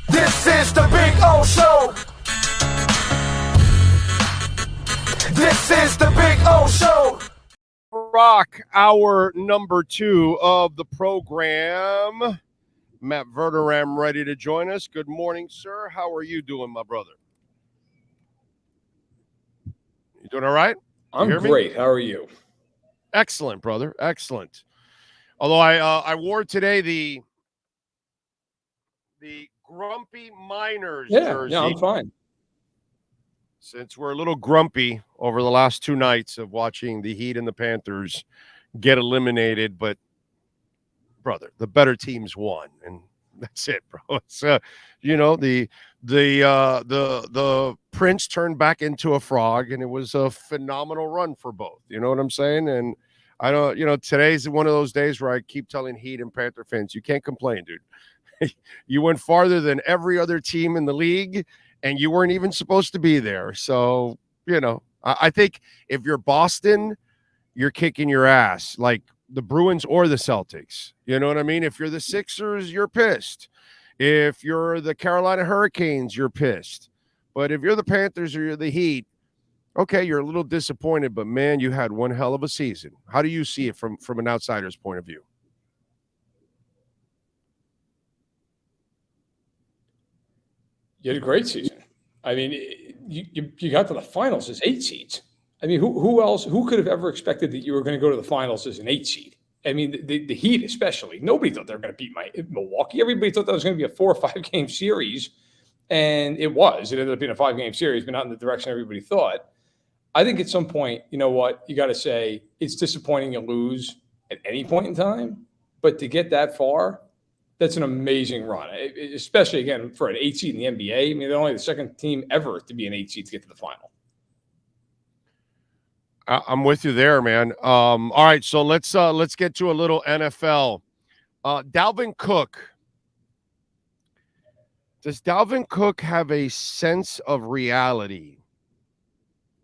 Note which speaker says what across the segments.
Speaker 1: This is the Big O Show. This is the Big O Show.
Speaker 2: Rock, hour number 2 of the program. Matt Verderame ready to join us. Good morning, sir. How are you doing, my brother? You doing all right?
Speaker 3: I'm great. How are you?
Speaker 2: Excellent, brother. Excellent. Although I wore today the Grumpy Miners jersey.
Speaker 3: Yeah, I'm fine.
Speaker 2: Since we're a little grumpy over the last 2 nights of watching the Heat and the Panthers get eliminated, but brother, the better teams won, and that's it, bro. It's the prince turned back into a frog, and it was a phenomenal run for both. You know what I'm saying? And I don't, today's one of those days where I keep telling Heat and Panther fans, you can't complain, dude. You went farther than every other team in the league, and you weren't even supposed to be there. So, I think if you're Boston, you're kicking your ass, like the Bruins or the Celtics. You know what I mean? If you're the Sixers, you're pissed. If you're the Carolina Hurricanes, you're pissed. But if you're the Panthers or you're the Heat, okay, you're a little disappointed, but man, you had one hell of a season. How do you see it from an outsider's point of view?
Speaker 3: You had a great season. I mean, you got to the finals as 8 seeds. I mean, who could have ever expected that you were going to go to the finals as an 8 seed? I mean, the Heat especially. Nobody thought they were going to beat Milwaukee. Everybody thought that was going to be a 4 or 5 game series, and it was. It ended up being a 5-game series, but not in the direction everybody thought. I think at some point, you know what? You got to say it's disappointing you lose at any point in time, but to get that far, that's an amazing run, especially, again, for an 8 seed in the NBA. I mean, they're only the second team ever to be an 8 seed to get to the final.
Speaker 2: I'm with you there, man. All right, so let's get to a little NFL. Dalvin Cook. Does Dalvin Cook have a sense of reality?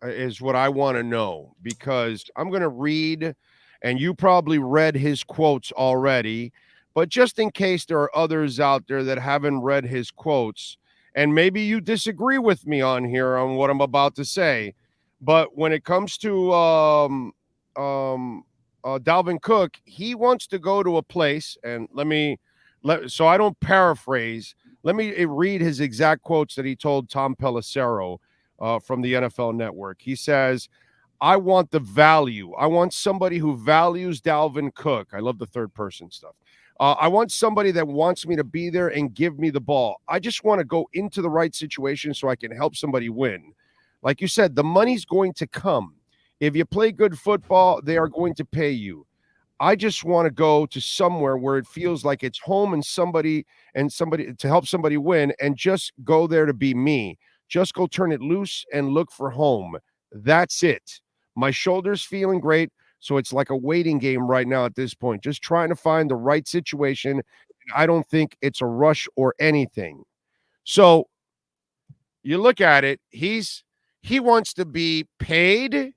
Speaker 2: Is what I want to know, because I'm going to read, and you probably read his quotes already, but just in case there are others out there that haven't read his quotes, and maybe you disagree with me on here on what I'm about to say, but when it comes to Dalvin Cook, he wants to go to a place, and so I don't paraphrase, let me read his exact quotes that he told Tom Pelissero from the NFL Network. He says, I want the value. I want somebody who values Dalvin Cook. I love the third person stuff. I want somebody that wants me to be there and give me the ball. I just want to go into the right situation so I can help somebody win. Like you said, the money's going to come. If you play good football, they are going to pay you. I just want to go to somewhere where it feels like it's home and somebody to help somebody win, and just go there to be me. Just go turn it loose and look for home. That's it. My shoulder's feeling great. So it's like a waiting game right now at this point, just trying to find the right situation. I don't think it's a rush or anything. So you look at it, he wants to be paid.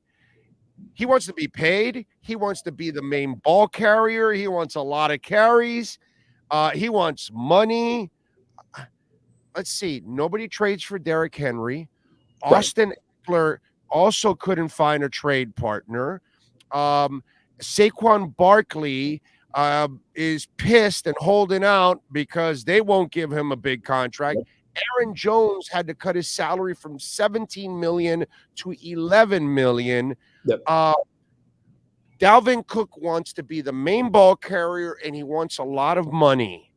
Speaker 2: He wants to be paid. He wants to be the main ball carrier. He wants a lot of carries. He wants money. Let's see. Nobody trades for Derrick Henry. Austin Eckler also couldn't find a trade partner. Saquon Barkley is pissed and holding out because they won't give him a big contract. Aaron Jones had to cut his salary from $17 million to $11 million.
Speaker 3: Yep.
Speaker 2: Dalvin Cook wants to be the main ball carrier, and he wants a lot of money.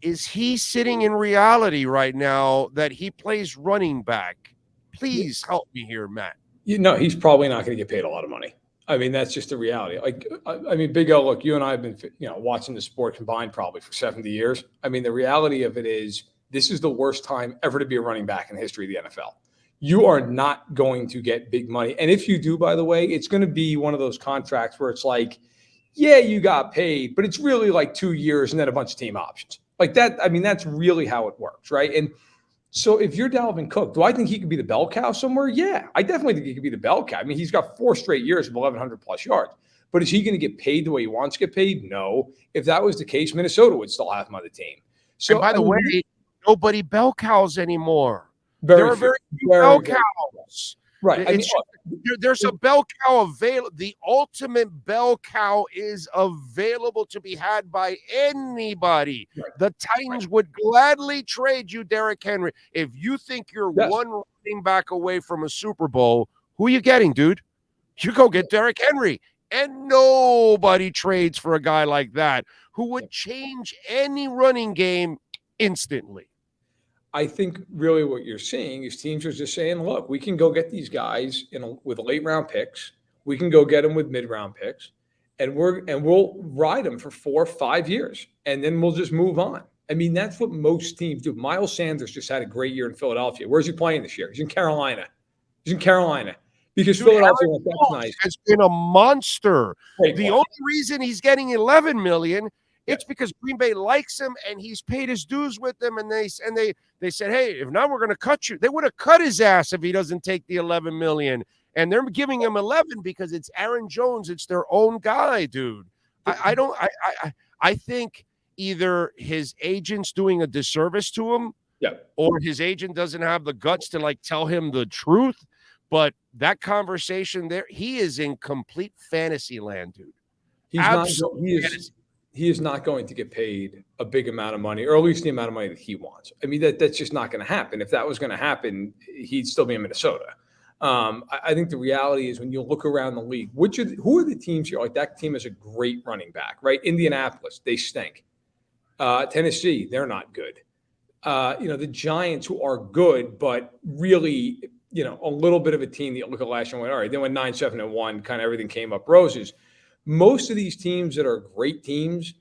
Speaker 2: Is he sitting in reality right now that he plays running back? Please help me here, Matt.
Speaker 3: He's probably not going to get paid a lot of money. I mean, that's just the reality. Like, I mean, Big L, look, you and I have been, watching the sport combined probably for 70 years. I mean, the reality of it is this is the worst time ever to be a running back in the history of the NFL. You are not going to get big money. And if you do, by the way, it's going to be one of those contracts where it's like, yeah, you got paid, but it's really like 2 years and then a bunch of team options. Like that, I mean, that's really how it works, right? And so if you're Dalvin Cook, do I think he could be the bell cow somewhere? Yeah, I definitely think he could be the bell cow. I mean, he's got 4 straight years of 1,100 plus yards. But is he going to get paid the way he wants to get paid? No. If that was the case, Minnesota would still have him on the team. So,
Speaker 2: and by the way, nobody bell cows anymore.
Speaker 3: Very
Speaker 2: There are
Speaker 3: few.
Speaker 2: very few
Speaker 3: Very,
Speaker 2: bell
Speaker 3: very
Speaker 2: cows.
Speaker 3: right. I mean,
Speaker 2: There's a bell cow available. The ultimate bell cow is available to be had by anybody.
Speaker 3: right,
Speaker 2: The Titans would gladly trade you Derrick Henry. If you think you're
Speaker 3: yes.
Speaker 2: one running back away from a Super Bowl, who are you getting, dude? You go get Derrick Henry. And nobody trades for a guy like that who would change any running game instantly.
Speaker 3: I think really what you're seeing is teams are just saying, look, we can go get these guys with late round picks. We can go get them with mid round picks, and we'll ride them for 4 or 5 years, and then we'll just move on. I mean, that's what most teams do. Miles Sanders just had a great year in Philadelphia. Where's he playing this year? He's in Carolina. Because
Speaker 2: Dude,
Speaker 3: Philadelphia went, that's nice.
Speaker 2: Has been a monster.
Speaker 3: Great
Speaker 2: The
Speaker 3: point.
Speaker 2: only reason he's getting 11 million, it's because Green Bay likes him and he's paid his dues with them. And they said, hey, if not, we're going to cut you. They would have cut his ass if he doesn't take the 11 million. And they're giving him 11 because it's Aaron Jones. It's their own guy, dude. I think either his agent's doing a disservice to him, or his agent doesn't have the guts to like tell him the truth. But that conversation there, he is in complete fantasy land, dude.
Speaker 3: He is not going to get paid a big amount of money, or at least the amount of money that he wants. I mean, that's just not going to happen. If that was going to happen, he'd still be in Minnesota. I think the reality is when you look around the league, who are the teams here? Like that team has a great running back, right? Indianapolis, they stink. Tennessee, they're not good. The Giants, who are good, but really, a little bit of a team that you look at last year and went, all right, they went 9-7-1, kind of everything came up roses. Most of these teams that are great teams,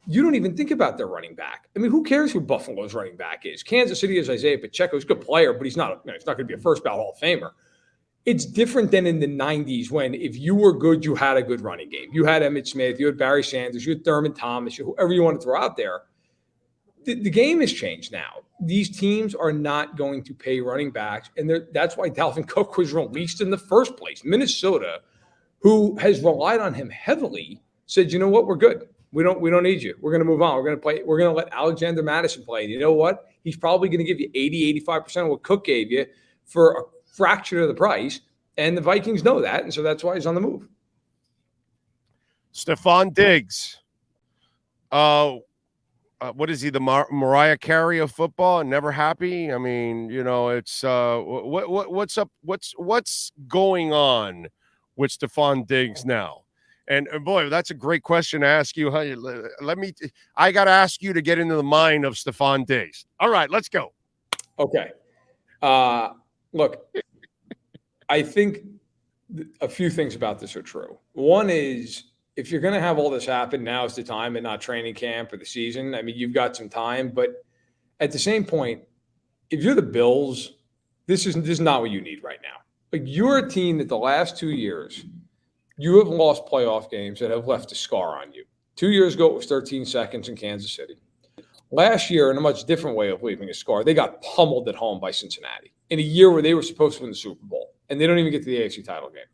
Speaker 3: you don't even think about their running back. I mean, who cares who Buffalo's running back is? Kansas City is Isaiah Pacheco. He's a good player, but he's not going to be a first ballot Hall of Famer. It's different than in the 90s when if you were good, you had a good running game. You had Emmitt Smith, you had Barry Sanders, you had Thurman Thomas, whoever you want to throw out there. The game has changed now. These teams are not going to pay running backs, and that's why Dalvin Cook was released in the first place. Minnesota, who has relied on him heavily, said, you know what, we're good. We don't need you. We're going to move on. We're going to let Alexander Madison play. And you know what? He's probably going to give you 80-85% of what Cook gave you for a fraction of the price, and the Vikings know that, and so that's why he's on the move.
Speaker 2: Stephon Diggs. What is he, the Mariah Carey of football? Never happy. I mean, it's what's up? What's going on with Stephon Diggs now? And boy, that's a great question to ask you. I got to ask you to get into the mind of Stephon Diggs. All right, let's go.
Speaker 3: Okay. Look, I think a few things about this are true. One is, if you're going to have all this happen, now is the time and not training camp or the season. I mean, you've got some time, but at the same point, if you're the Bills, this is not what you need right now. Like, you're a team that the last 2 years, you have lost playoff games that have left a scar on you. 2 years ago, it was 13 seconds in Kansas City. Last year, in a much different way of leaving a scar, they got pummeled at home by Cincinnati in a year where they were supposed to win the Super Bowl, and they don't even get to the AFC title game.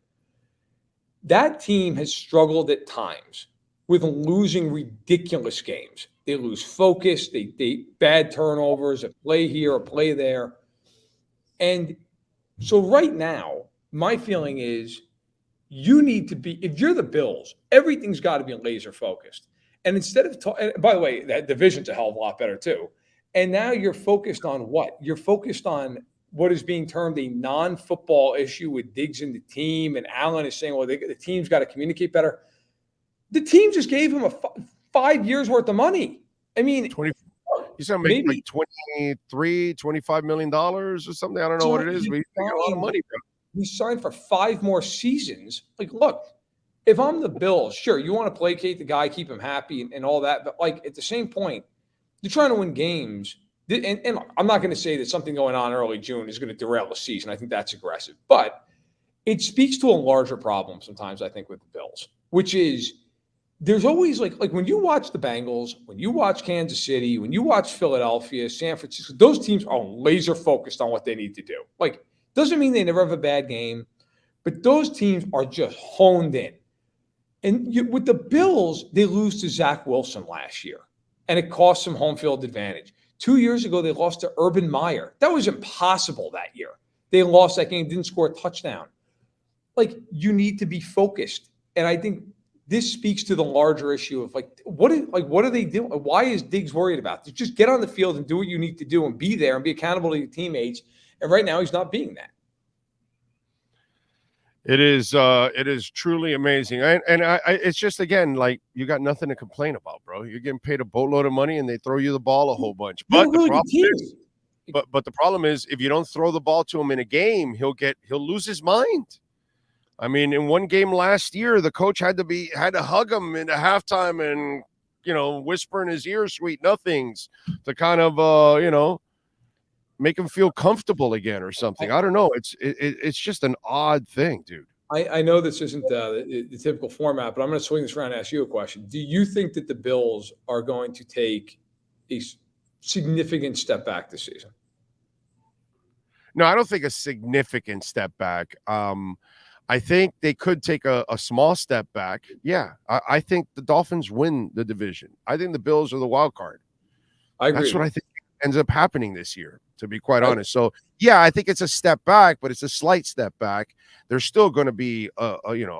Speaker 3: That team has struggled at times with losing ridiculous games. They lose focus, they bad turnovers, a play here, a play there. And so right now, my feeling is you need to be, if you're the Bills, everything's got to be laser focused. And instead of, and by the way, that division's a hell of a lot better too. And now you're focused on what? You're focused on what is being termed a non-football issue with Diggs in the team. And Allen is saying, well, the team's got to communicate better. The team just gave him a 5 years worth of money. I mean,
Speaker 2: 20, he's going to make like $25 million or something. I don't know what it is, but he's making a lot of money, bro.
Speaker 3: He signed for 5 more seasons. Like, look, if I'm the Bills, sure, you want to placate the guy, keep him happy and all that. But like, at the same point, you're trying to win games. And I'm not going to say that something going on early June is going to derail the season. I think that's aggressive. But it speaks to a larger problem sometimes, I think, with the Bills, which is there's always like when you watch the Bengals, when you watch Kansas City, when you watch Philadelphia, San Francisco, those teams are laser focused on what they need to do. Like, doesn't mean they never have a bad game, but those teams are just honed in. And with the Bills, they lose to Zach Wilson last year, and it cost them home field advantage. 2 years ago, they lost to Urban Meyer. That was impossible that year. They lost that game, didn't score a touchdown. Like, you need to be focused. And I think this speaks to the larger issue of what are they doing? Why is Diggs worried about this? Just get on the field and do what you need to do and be there and be accountable to your teammates. And right now he's not being that.
Speaker 2: It is truly amazing. It's just, again, like, you got nothing to complain about, bro. You're getting paid a boatload of money and they throw you the ball a whole bunch. But the problem is, but the problem is, if you don't throw the ball to him in a game, he'll lose his mind. I mean, in one game last year, the coach had to hug him in the halftime and, whisper in his ear sweet nothings to kind of make him feel comfortable again or something. I don't know. It's just an odd thing, dude.
Speaker 3: I know this isn't the typical format, but I'm going to swing this around and ask you a question. Do you think that the Bills are going to take a significant step back this season?
Speaker 2: No, I don't think a significant step back. I think they could take a small step back. Yeah, I think the Dolphins win the division. I think the Bills are the wild card.
Speaker 3: I agree.
Speaker 2: That's what I think ends up happening this year, to be quite honest. So, yeah, I think it's a step back, but it's a slight step back. They're still going to be a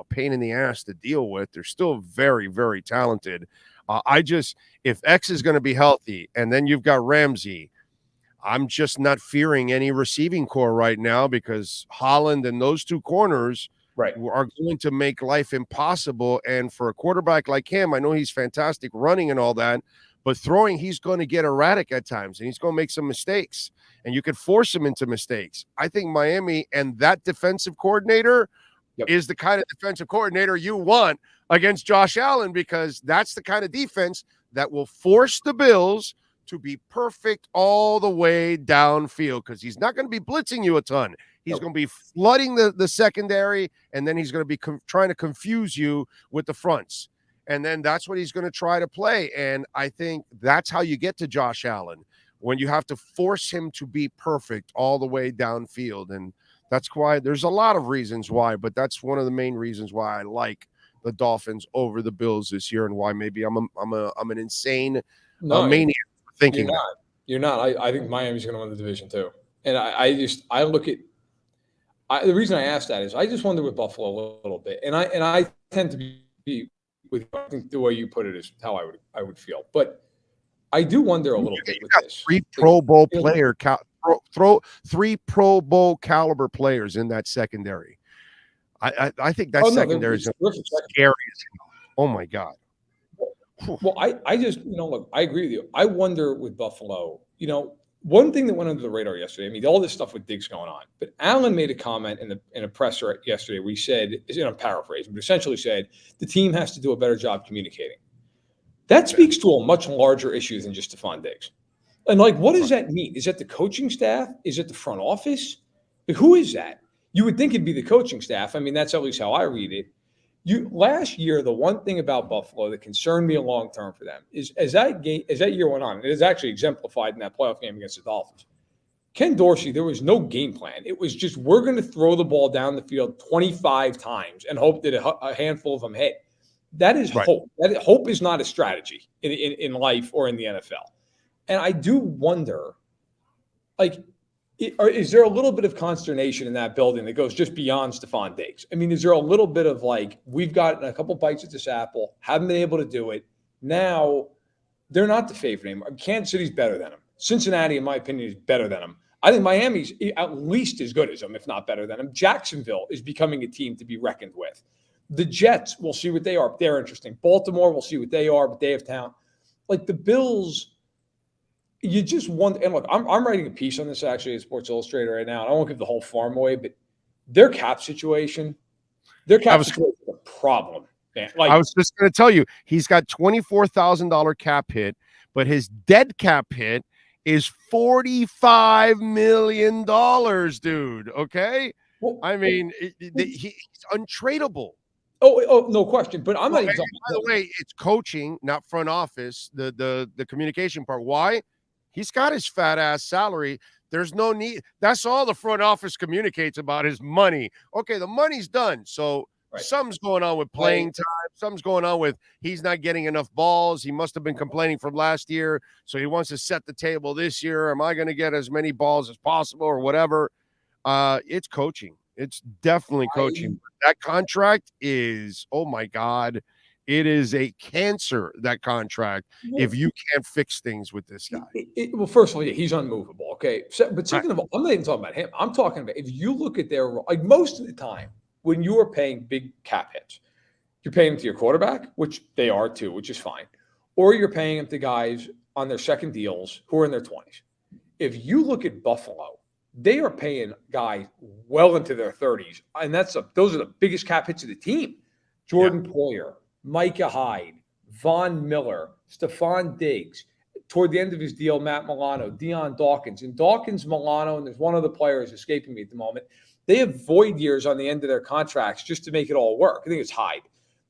Speaker 2: pain in the ass to deal with. They're still very, very talented. If X is going to be healthy, and then you've got Ramsey, I'm just not fearing any receiving core right now, because Holland and those two corners are going to make life impossible. And for a quarterback like him, I know he's fantastic running and all that, but throwing, he's going to get erratic at times, and he's going to make some mistakes, and you could force him into mistakes. I think Miami and that defensive coordinator is the kind of defensive coordinator you want against Josh Allen, because that's the kind of defense that will force the Bills to be perfect all the way downfield, because he's not going to be blitzing you a ton. He's going to be flooding the secondary, and then he's going to be trying to confuse you with the fronts. And then that's what he's going to try to play. And I think that's how you get to Josh Allen, when you have to force him to be perfect all the way downfield. And that's why there's a lot of reasons why, but that's one of the main reasons why I like the Dolphins over the Bills this year, and why maybe I'm an insane maniac thinking
Speaker 3: You're not. I think Miami's going to win the division too. And I look at the reason I asked that is I just wonder with Buffalo a little bit, and I tend to be with, I think the way you put it is how I would feel, but I do wonder a little bit with this.
Speaker 2: Three Pro Bowl caliber players in that secondary. I think that secondary is scary as hell. Oh my God.
Speaker 3: Well, I just, look, I agree with you. I wonder with Buffalo, one thing that went under the radar yesterday, I mean, all this stuff with Diggs going on, but Allen made a comment in a presser yesterday where he said, I'm paraphrasing, but essentially said the team has to do a better job communicating. That speaks to a much larger issue than just Stephon Diggs. And what does that mean? Is that the coaching staff? Is it the front office? Who is that? You would think it'd be the coaching staff. I mean, that's at least how I read it. Last year, the one thing about Buffalo that concerned me long term for them is as that year went on, it is actually exemplified in that playoff game against the Dolphins. Ken Dorsey, there was no game plan. It was just, we're going to throw the ball down the field 25 times and hope that a handful of them hit. That is hope. Hope is not a strategy in life or in the NFL. And I do wonder, is there a little bit of consternation in that building that goes just beyond Stephon Diggs? I mean, is there a little bit of we've gotten a couple bites at this apple, haven't been able to do it. Now they're not the favorite anymore. Kansas City's better than them. Cincinnati, in my opinion, is better than them. I think Miami's at least as good as them, if not better than them. Jacksonville is becoming a team to be reckoned with. The Jets, we'll see what they are. They're interesting. Baltimore, we'll see what they are, but they have talent. The Bills, you just wonder. And look, I'm writing a piece on this actually at Sports Illustrated right now. And I won't give the whole farm away, but their cap situation is a problem. Man.
Speaker 2: I was just going to tell you, he's got $24,000 cap hit, but his dead cap hit is $45 million, dude. Okay. Well, I mean, he's untradeable.
Speaker 3: Oh, no question. But I'm not even talking.
Speaker 2: By the way, it's coaching, not front office, the communication part. Why? He's got his fat ass salary. There's no need. That's all the front office communicates about is money. Okay, the money's done. So
Speaker 3: Right.
Speaker 2: Something's going on with playing time. Something's going on with he's not getting enough balls. He must have been complaining from last year, so he wants to set the table this year. Am I going to get as many balls as possible or whatever? It's coaching. It's definitely coaching. That contract is, oh my God, it is a cancer, that contract, if you can't fix things with this guy.
Speaker 3: Well, first of all, he's unmovable. Okay. But second of all, I'm not even talking about him. I'm talking about if you look at their, like most of the time when you are paying big cap hits, you're paying them to your quarterback, which they are too, which is fine. Or you're paying them to guys on their second deals who are in their 20s. If you look at Buffalo, they are paying guys well into their 30s. And those are the biggest cap hits of the team. Jordan Poyer, Micah Hyde, Von Miller, Stephon Diggs, toward the end of his deal, Matt Milano, Dion Dawkins. And Dawkins, Milano, and there's one other player who's escaping me at the moment. They have void years on the end of their contracts just to make it all work. I think it's Hyde.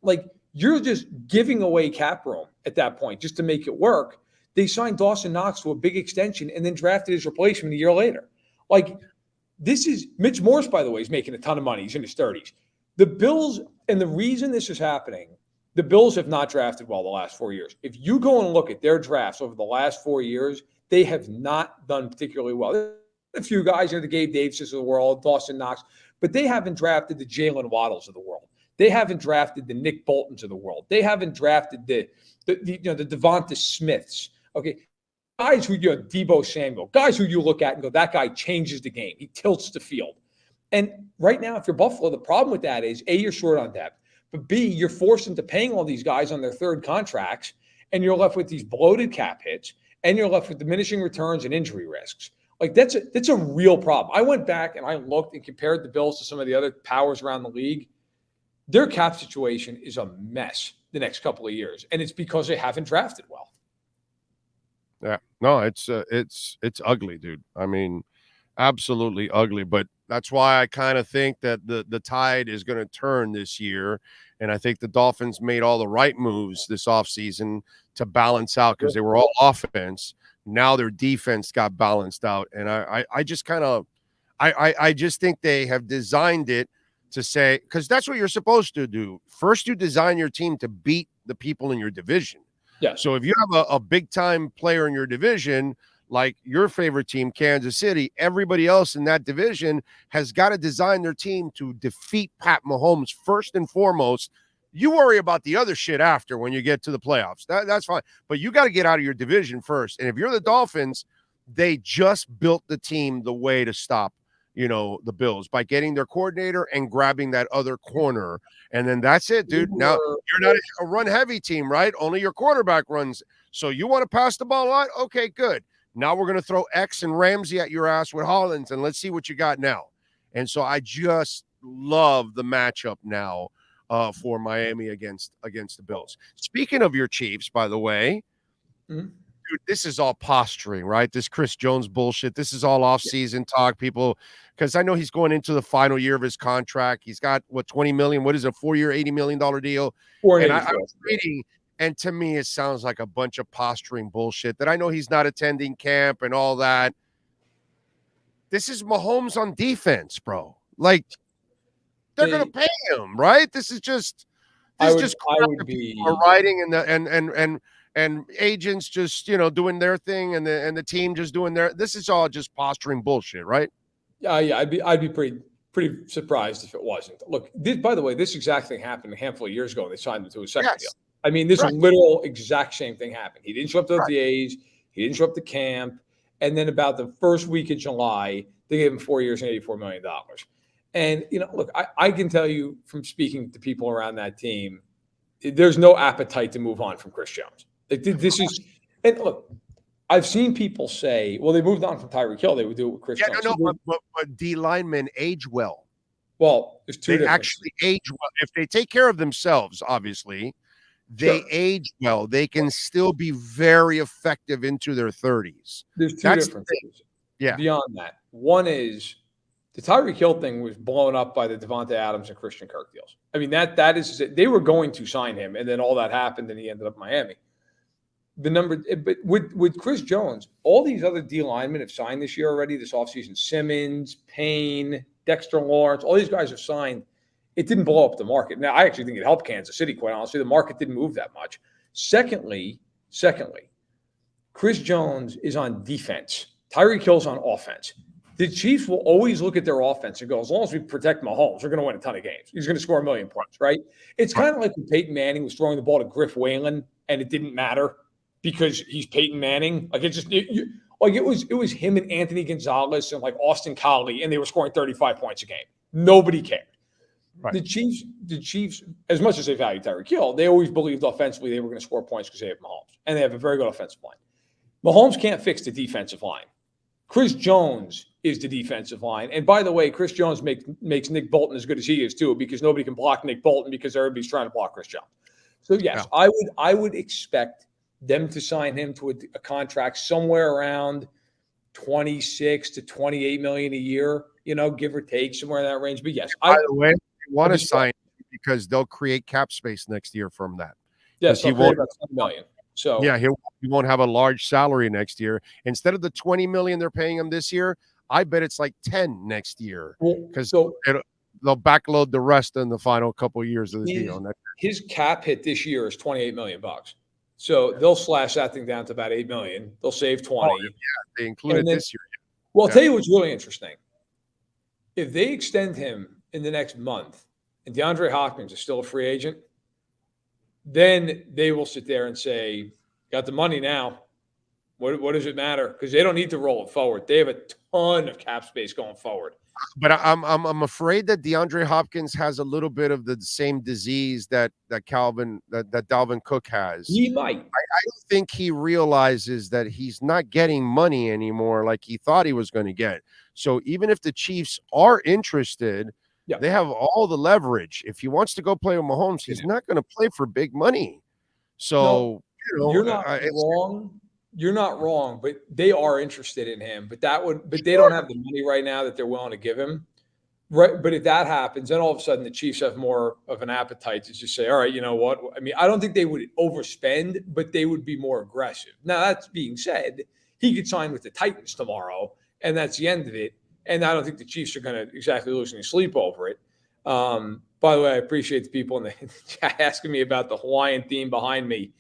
Speaker 3: Like, you're just giving away cap room at that point just to make it work. They signed Dawson Knox to a big extension and then drafted his replacement a year later. Like, this is Mitch Morse, by the way, is making a ton of money. He's in his 30s. The Bills, and the reason this is happening, the Bills have not drafted well the last 4 years. If you go and look at their drafts over the last 4 years, they have not done particularly well. A few guys, the Gabe Davises of the world, Dawson Knox, but they haven't drafted the Jalen Waddles of the world. They haven't drafted the Nick Boltons of the world. They haven't drafted the Devonta Smiths. Okay, guys who Deebo Samuel, guys who you look at and go, that guy changes the game. He tilts the field. And right now, if you're Buffalo, the problem with that is A, you're short on depth, but B, you're forced into paying all these guys on their third contracts, and you're left with these bloated cap hits, and you're left with diminishing returns and injury risks. Like, that's a real problem. I went back and I looked and compared the Bills to some of the other powers around the league. Their cap situation is a mess the next couple of years, and it's because they haven't drafted well.
Speaker 2: Yeah, no, it's ugly, dude. I mean, absolutely ugly. But that's why I kind of think that the tide is going to turn this year, and I think the Dolphins made all the right moves this offseason to balance out because they were all offense. Now their defense got balanced out, and I just kind of I just think they have designed it to say, because that's what you're supposed to do. First, you design your team to beat the people in your division.
Speaker 3: Yeah.
Speaker 2: So if you have a big time player in your division, like your favorite team, Kansas City, everybody else in that division has got to design their team to defeat Pat Mahomes first and foremost. You worry about the other shit after when you get to the playoffs. That's fine. But you got to get out of your division first. And if you're the Dolphins, they just built the team the way to stop, the Bills by getting their coordinator and grabbing that other corner. And then that's it, dude. Now, you're not a run-heavy team, right? Only your quarterback runs. So you want to pass the ball a lot? Okay, good. Now we're going to throw X and Ramsey at your ass with Hollins, and let's see what you got now. And so I just love the matchup now for Miami against the Bills. Speaking of your Chiefs, by the way, dude, this is all posturing, right? This Chris Jones bullshit. This is all off-season talk, people, because I know he's going into the final year of his contract. He's got, $20 million? What is it, a 4-year, $80 million deal? And I was reading, and to me, it sounds like a bunch of posturing bullshit that I know he's not attending camp and all that. This is Mahomes on defense, bro. Like, they're going to pay him, right? This is just writing and agents just doing their thing and the team just doing their. This is all just posturing bullshit, right?
Speaker 3: Yeah. I'd be pretty surprised if it wasn't. Look, by the way, this exact thing happened a handful of years ago. They signed him to a second deal. I mean, this literal exact same thing happened. He didn't show up to the A's. He didn't show up to camp. And then about the first week of July, they gave him 4 years and $84 million. And, look, I can tell you from speaking to people around that team, there's no appetite to move on from Chris Jones. And look, I've seen people say, well, they moved on from Tyreek Hill. They would do it with Chris Jones.
Speaker 2: But D linemen age well.
Speaker 3: Well, there's two
Speaker 2: differences. They actually age well. If they take care of themselves, obviously, they age well. They can still be very effective into their 30s.
Speaker 3: There's two differences.
Speaker 2: Yeah.
Speaker 3: Beyond that, one is the Tyreek Hill thing was blown up by the Devontae Adams and Christian Kirk deals. I mean, that is they were going to sign him, and then all that happened, and he ended up in Miami. But with Chris Jones, all these other D linemen have signed this year already, this offseason. Simmons, Payne, Dexter Lawrence, all these guys have signed. it didn't blow up the market. Now, I actually think it helped Kansas City, quite honestly. The market didn't move that much. Secondly, Chris Jones is on defense. Tyreek Hill's on offense. The Chiefs will always look at their offense and go, as long as we protect Mahomes, we're going to win a ton of games. He's going to score 1 million points, right? It's kind of like when Peyton Manning was throwing the ball to Griff Whalen and it didn't matter because he's Peyton Manning. Like it was him and Anthony Gonzalez and like Austin Collie, and they were scoring 35 points a game. Nobody cared. Right. The Chiefs, as much as they value Tyreek Hill, they always believed offensively they were going to score points because they have Mahomes, and they have a very good offensive line. Mahomes can't fix the defensive line. Chris Jones is the defensive line. And by the way, Chris Jones makes Nick Bolton as good as he is too, because nobody can block Nick Bolton because everybody's trying to block Chris Jones. So yes, yeah. I would expect them to sign him to a contract somewhere around 26 to 28 million a year, give or take, somewhere in that range. But yes,
Speaker 2: by the way, they want to sign because they'll create cap space next year from that.
Speaker 3: Yes, he won't about 20 million. So
Speaker 2: yeah, he won't have a large salary next year. Instead of the 20 million they're paying him this year, I bet it's like 10 next year because they'll backload the rest in the final couple of years of the deal.
Speaker 3: His cap hit this year is $28 million. So they'll slash that thing down to about 8 million. They'll save 20.
Speaker 2: Oh, yeah, they included this year.
Speaker 3: Well, I'll tell you what's really interesting. If they extend him in the next month and DeAndre Hopkins is still a free agent, then they will sit there and say, got the money now. What does it matter? Because they don't need to roll it forward. They have a ton of cap space going forward.
Speaker 2: But I'm afraid that DeAndre Hopkins has a little bit of the same disease that Dalvin Cook has.
Speaker 3: He might.
Speaker 2: I don't think he realizes that he's not getting money anymore like he thought he was going to get. So even if the Chiefs are interested, they have all the leverage. If he wants to go play with Mahomes, he's not going to play for big money. So
Speaker 3: you're not wrong. You're not wrong, but they are interested in him. But they don't have the money right now that they're willing to give him. Right. But if that happens, then all of a sudden the Chiefs have more of an appetite to just say, all right, you know what? I mean, I don't think they would overspend, but they would be more aggressive. Now, that's being said, he could sign with the Titans tomorrow, and that's the end of it. And I don't think the Chiefs are going to exactly lose any sleep over it. By the way, I appreciate the people in the chat asking me about the Hawaiian theme behind me.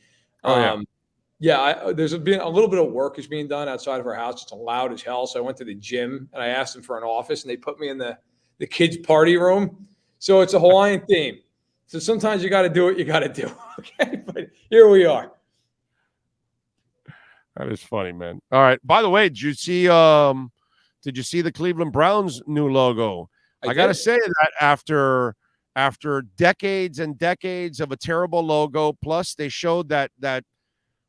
Speaker 3: There's been a little bit of work is being done outside of our house. It's loud as hell. So I went to the gym and I asked them for an office, and they put me in the kids' party room. So it's a Hawaiian theme. So sometimes you got to do what you got to do. Okay, but here we are.
Speaker 2: That is funny, man. All right. By the way, did you see the Cleveland Browns new logo? I got to say that after decades and decades of a terrible logo, plus they showed that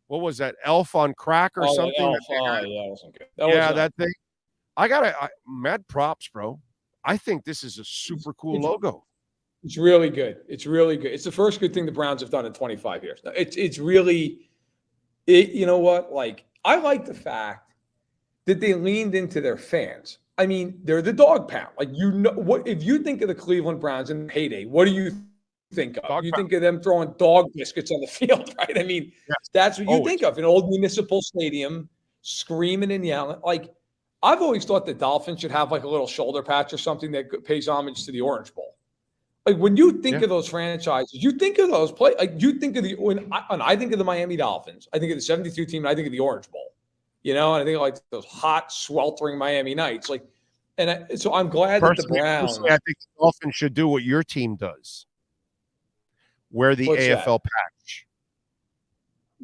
Speaker 2: what was that, elf on crack or something?
Speaker 3: Elf. That wasn't good.
Speaker 2: That thing. I mad props, bro. I think this is a super cool logo.
Speaker 3: It's really good. It's really good. It's the first good thing the Browns have done in 25 years. It's really, you know what? Like, I like the fact that they leaned into their fans. I mean, they're the dog pound. Like, what if you think of the Cleveland Browns in heyday, what do you think of? You think of them throwing dog biscuits on the field, right? I mean, that's what you think of, an old municipal stadium, screaming and yelling. Like, I've always thought the Dolphins should have like a little shoulder patch or something that pays homage to the Orange Bowl. Like, when you think of those franchises, you think of those play. Like, you think of when I think of the Miami Dolphins, I think of the 72 team, and I think of the Orange Bowl. And I think of like those hot, sweltering Miami nights. Like, so I'm glad that the Browns.
Speaker 2: I think the Dolphins should do what your team does. Wear the AFL patch.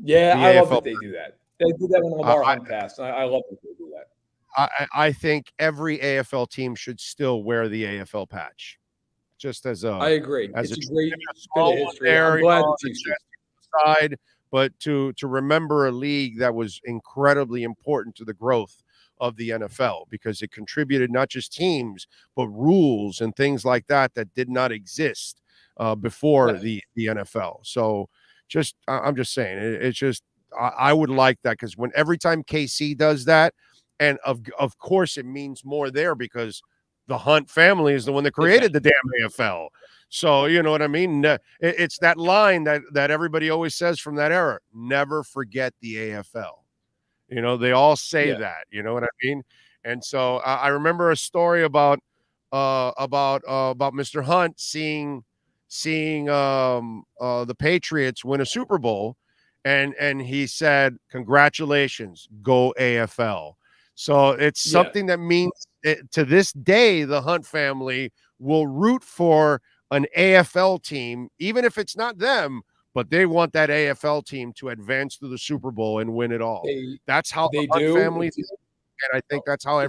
Speaker 3: Yeah, I love that they do that. They did that when Lamar Hunt passed. I love that they do that.
Speaker 2: I think every AFL team should still wear the AFL patch. Just as
Speaker 3: I agree. It's a great
Speaker 2: small
Speaker 3: bit of history.
Speaker 2: there,
Speaker 3: I'm glad
Speaker 2: side, but to remember a league that was incredibly important to the growth of the NFL, because it contributed not just teams, but rules and things like that did not exist before the NFL. So I'm just saying, it's just, I would like that, because every time KC does that, and of course it means more there because the Hunt family is the one that created the damn AFL. So, you know what I mean? It's that line that everybody always says from that era: never forget the AFL. They all say that, you know what I mean? And so I remember a story about about Mr. Hunt seeing the Patriots win a Super Bowl, and he said, "Congratulations, go AFL." So it's something that means to this day the Hunt family will root for an AFL team, even if it's not them, but they want that AFL team to advance to the Super Bowl and win it all. That's how the Hunt family, and I think that's how I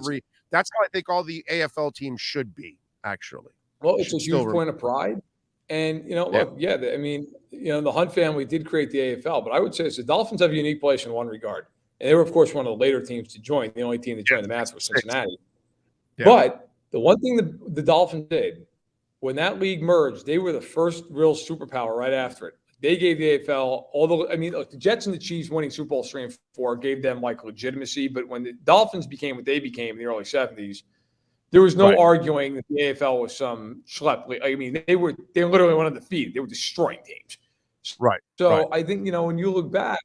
Speaker 2: think all the AFL teams should be, actually.
Speaker 3: Well, it's a huge point of pride. And, look, I mean, the Hunt family did create the AFL, but I would say the Dolphins have a unique place in one regard. And they were, of course, one of the later teams to join. The only team that joined the match was Cincinnati. Yeah. But the one thing that the Dolphins did, when that league merged, they were the first real superpower right after it. They gave the AFL look, the Jets and the Chiefs winning Super Bowl 3 and 4 gave them legitimacy. But when the Dolphins became what they became in the early 70s, there was no arguing that the AFL was some schlep. I mean, they literally went undefeated. They were destroying teams.
Speaker 2: Right.
Speaker 3: So I think, when you look back,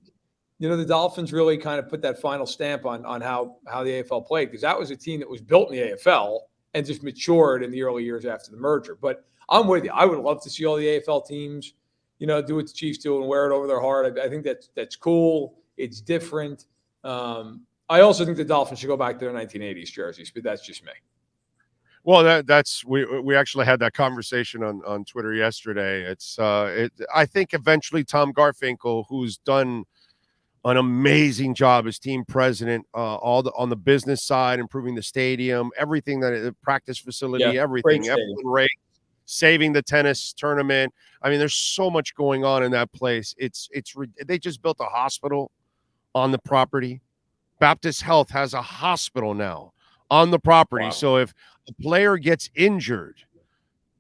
Speaker 3: the Dolphins really kind of put that final stamp on how the AFL played, because that was a team that was built in the AFL and just matured in the early years after the merger. But I'm with you. I would love to see all the AFL teams, do what the Chiefs do and wear it over their heart. I think that's cool. It's different. I also think the Dolphins should go back to their 1980s jerseys, but that's just me.
Speaker 2: Well, that's we actually had that conversation on Twitter yesterday. I think eventually Tom Garfinkel, who's done an amazing job as team president, on the business side, improving the stadium, everything, the practice facility, everything, F1 saving the tennis tournament. I mean, there's so much going on in that place. They just built a hospital on the property. Baptist Health has a hospital now on the property. Wow. So if a player gets injured,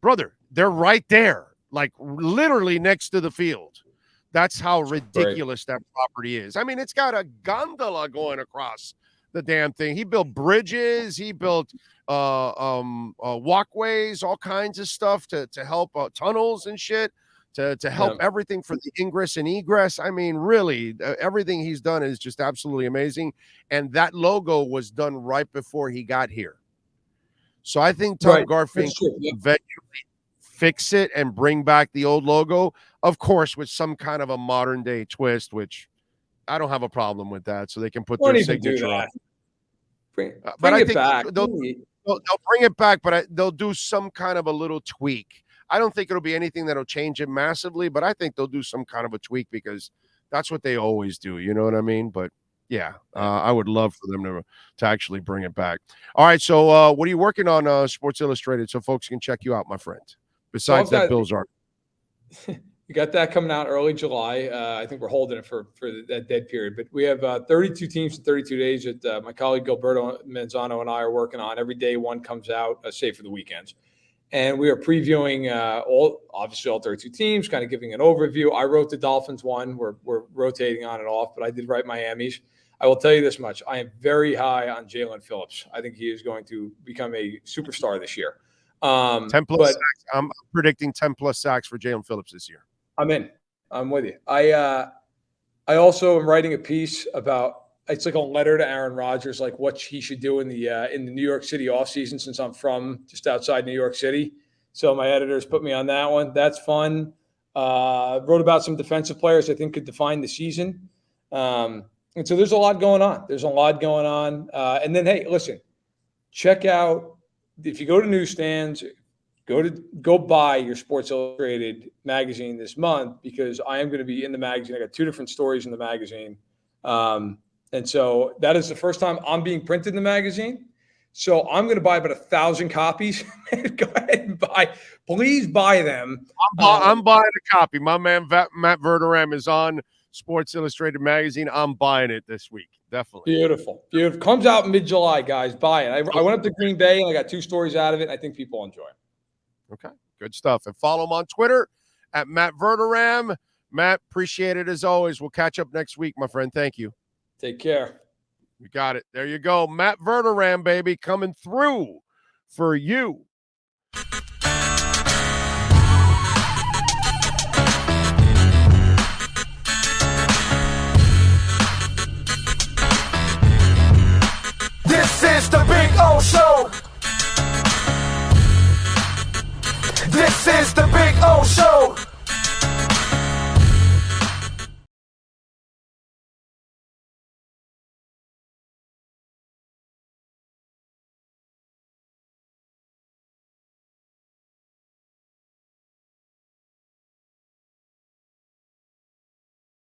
Speaker 2: brother, they're right there, like literally next to the field. That's how ridiculous that property is. I mean, it's got a gondola going across the damn thing. He built bridges. He built walkways, all kinds of stuff to help tunnels and shit, to help everything for the ingress and egress. I mean, really, everything he's done is just absolutely amazing. And that logo was done right before he got here. So I think Tom Garfinkel eventually fix it and bring back the old logo, of course, with some kind of a modern day twist, which I don't have a problem with that. So they can put their signature on. But I think they'll bring it back, but they'll do some kind of a little tweak. I don't think it'll be anything that'll change it massively, but I think they'll do some kind of a tweak because that's what they always do. You know what I mean? But yeah, I would love for them to actually bring it back. All right. So what are you working on, Sports Illustrated, so folks can check you out, my friend? Besides that Bills article.
Speaker 3: We got that coming out early July. I think we're holding it for that dead period. But we have 32 teams in 32 days that my colleague Gilberto Manzano and I are working on. Every day one comes out, save for the weekends. And we are previewing all 32 teams, kind of giving an overview. I wrote the Dolphins one. We're rotating on and off, but I did write Miami's. I will tell you this much. I am very high on Jalen Phillips. I think he is going to become a superstar this year.
Speaker 2: 10 plus sacks. I'm predicting 10 plus sacks for Jalen Phillips this year.
Speaker 3: I'm in. I'm with you. I also am writing a piece about, it's like a letter to Aaron Rodgers, like what he should do in the New York City offseason, since I'm from just outside New York City. So my editors put me on that one. That's fun. Wrote about some defensive players I think could define the season. And so there's a lot going on. And then, hey, listen, check out, if you go to newsstands, go buy your Sports Illustrated magazine this month, because I am going to be in the magazine. I got 2 different stories in the magazine. And so that is the first time I'm being printed in the magazine. So I'm going to buy about 1,000 copies. Go ahead and please buy them.
Speaker 2: I'm buying a copy. My man, Matt Verderame, is on Sports Illustrated magazine. I'm buying it this week. Definitely.
Speaker 3: Beautiful. Comes out mid-July, guys. Buy it. I went up to Green Bay and I got 2 stories out of it. I think people enjoy it.
Speaker 2: Okay. Good stuff. And follow him on Twitter at Matt Verderame. Matt, appreciate it as always. We'll catch up next week, my friend. Thank you.
Speaker 3: Take care.
Speaker 2: You got it. There you go. Matt Verderame, baby, coming through for you.
Speaker 1: This is the Big O Show.